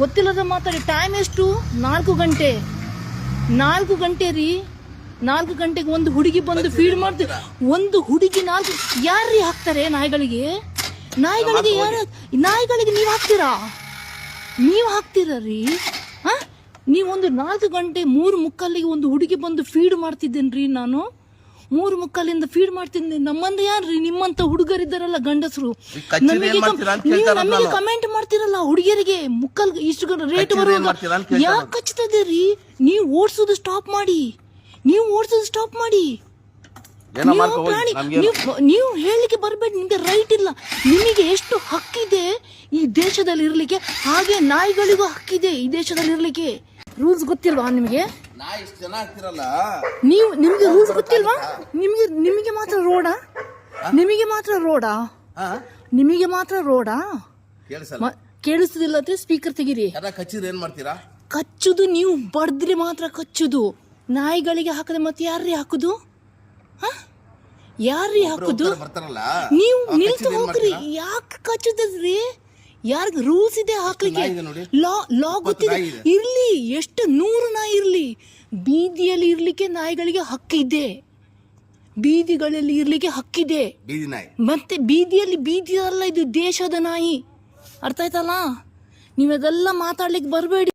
ಗೊತ್ತಿಲ್ಲದ ಮಾತಾಡಿ. ಟೈಮ್ ಎಷ್ಟು? 4 ಗಂಟೆ. 4 ಗಂಟೆ ರೀ. 4 ಗಂಟೆಗೆ ಒಂದು ಹುಡುಗಿ ಬಂದು ಫೀಡ್ ಮಾಡ್ತೀವಿ. ಒಂದು ಹುಡುಗಿ 4 ಯಾರ್ರೀ ಹಾಕ್ತಾರೆ ನಾಯಿಗಳಿಗೆ? ನಾಯಿಗಳಿಗೆ ನೀವು ಹಾಕ್ತೀರಾ? ನೀವು ಹಾಕ್ತೀರಾ ರೀ? ನೀವೊಂದು 4 ಗಂಟೆ 3:45 ಒಂದು ಹುಡುಗಿ ಬಂದು ಫೀಡ್ ಮಾಡ್ತಿದ್ದೇನ್ರಿ. ನಾನು 3:45 ಫೀಡ್ ಮಾಡ್ತಿದ್ದೆ. ನಮ್ಮಂದ ಯಾರ್ರಿ? ನಿಮ್ಮಂತ ಹುಡುಗರಿದ್ದಾರಲ್ಲ ಗಂಡಸರು, ನಮಗೆ ಕಮೆಂಟ್ ಮಾಡ್ತಿರಲ್ಲ ಹುಡುಗಿಯರಿಗೆ ಮುಕ್ಕಲ್ ಇಷ್ಟು ರೇಟ್ ಬರುವಾಗ ಯಾಕೆ ಕಚ್ತದೆ? ನೀವು ಓಡಿಸೋದು ಸ್ಟಾಪ್ ಮಾಡಿ. ನೀವು ಹೇಳಲಿಕ್ಕೆ ಬರಬೇಡಿ. ನಿಮ್ಗೆ ರೈಟ್ ಇಲ್ಲ. ನಿಮಗೆ ಎಷ್ಟು ಹಕ್ಕಿದೆ ಈ ದೇಶದಲ್ಲಿ ಇರ್ಲಿಕ್ಕೆ, ಹಾಗೆ ನಾಯಿಗಳಿಗೂ ಹಕ್ಕಿದೆ ಈ ದೇಶದಲ್ಲಿ ಇರ್ಲಿಕ್ಕೆ. ರೂಲ್ಸ್ ಗೊತ್ತಿಲ್ವಾ ನಿಮಗೆ? ನಿಮ್ಗೆ ರೂಲ್ಸ್ ಗೊತ್ತಿಲ್ವಾ? ನಿಮಗೆ ಮಾತ್ರ ರೋಡಾ? ನಿಮಗೆ ಮಾತ್ರ ರೋಡಾ? ಕೇಳಿಸುದಿಲ್ಲ ಅಂದ್ರೆ ಸ್ಪೀಕರ್ ತೆಗೀರಿ. ಕಚ್ಚುದು ನೀವು ಬಡ್ದ್ರೆ ಮಾತ್ರ ಕಚ್ಚುದು. ನಾಯಿಗಳಿಗೆ ಹಾಕದೆ ಮತ್ತೆ ಯಾರ್ರೀ ಹಾಕುದು? ನೀವು ನಿಲ್ತು ಹೋಗ್ರಿ. ಯಾಕೆ ಕಚ್ಚುದ್ರಿ? ಯಾರಿಗ ರೂಲ್ಸ್ ಇದೆ ಹಾಕ್ಲಿಕ್ಕೆ? ಲಾ ಗೊತ್ತಿದೆ. ಇರ್ಲಿ, ಎಷ್ಟು 100 ನಾಯಿ ಇರ್ಲಿ, ಬೀದಿಯಲ್ಲಿ ಇರ್ಲಿಕ್ಕೆ ನಾಯಿಗಳಿಗೆ ಹಕ್ಕಿದೆ. ಬೀದಿಗಳಲ್ಲಿ ಇರ್ಲಿಕ್ಕೆ ಹಕ್ಕಿದೆ. ಮತ್ತೆ ಬೀದಿ ಅಲ್ಲ, ಇದು ದೇಶದ ನಾಯಿ. ಅರ್ಥ ಆಯ್ತಲ್ಲ? ನೀವದೆಲ್ಲ ಮಾತಾಡ್ಲಿಕ್ಕೆ ಬರಬೇಡಿ.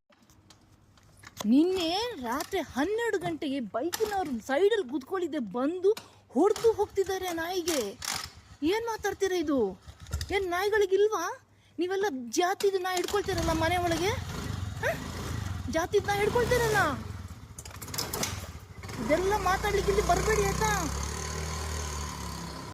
ನಿನ್ನೆ ರಾತ್ರಿ 12 ಗಂಟೆಗೆ ಬೈಕಿನವರು ಸೈಡಲ್ಲಿ ಕುತ್ಕೊಳ್ಳಿದ್ದೆ ಬಂದು ಹೊಡೆದು ಹೋಗ್ತಿದ್ದಾರೆ ನಾಯಿಗೆ. ಏನು ಮಾತಾಡ್ತೀರಾ? ಇದು ಏನು ನಾಯಿಗಳಿಗಿಲ್ವಾ? ನೀವೆಲ್ಲ ಜಾತಿದು ನಾಯಿ ಹಿಡ್ಕೊಳ್ತೀರಲ್ಲ ಮನೆ ಒಳಗೆ. ಜಾತಿದ ನಾಯಿ ಹಿಡ್ಕೊಳ್ತೀರಲ್ಲ. ಇದೆಲ್ಲ ಮಾತಾಡ್ಲಿಕ್ಕೆ ಇಲ್ಲಿ ಬರಬೇಡಿ ಆಯ್ತಾ?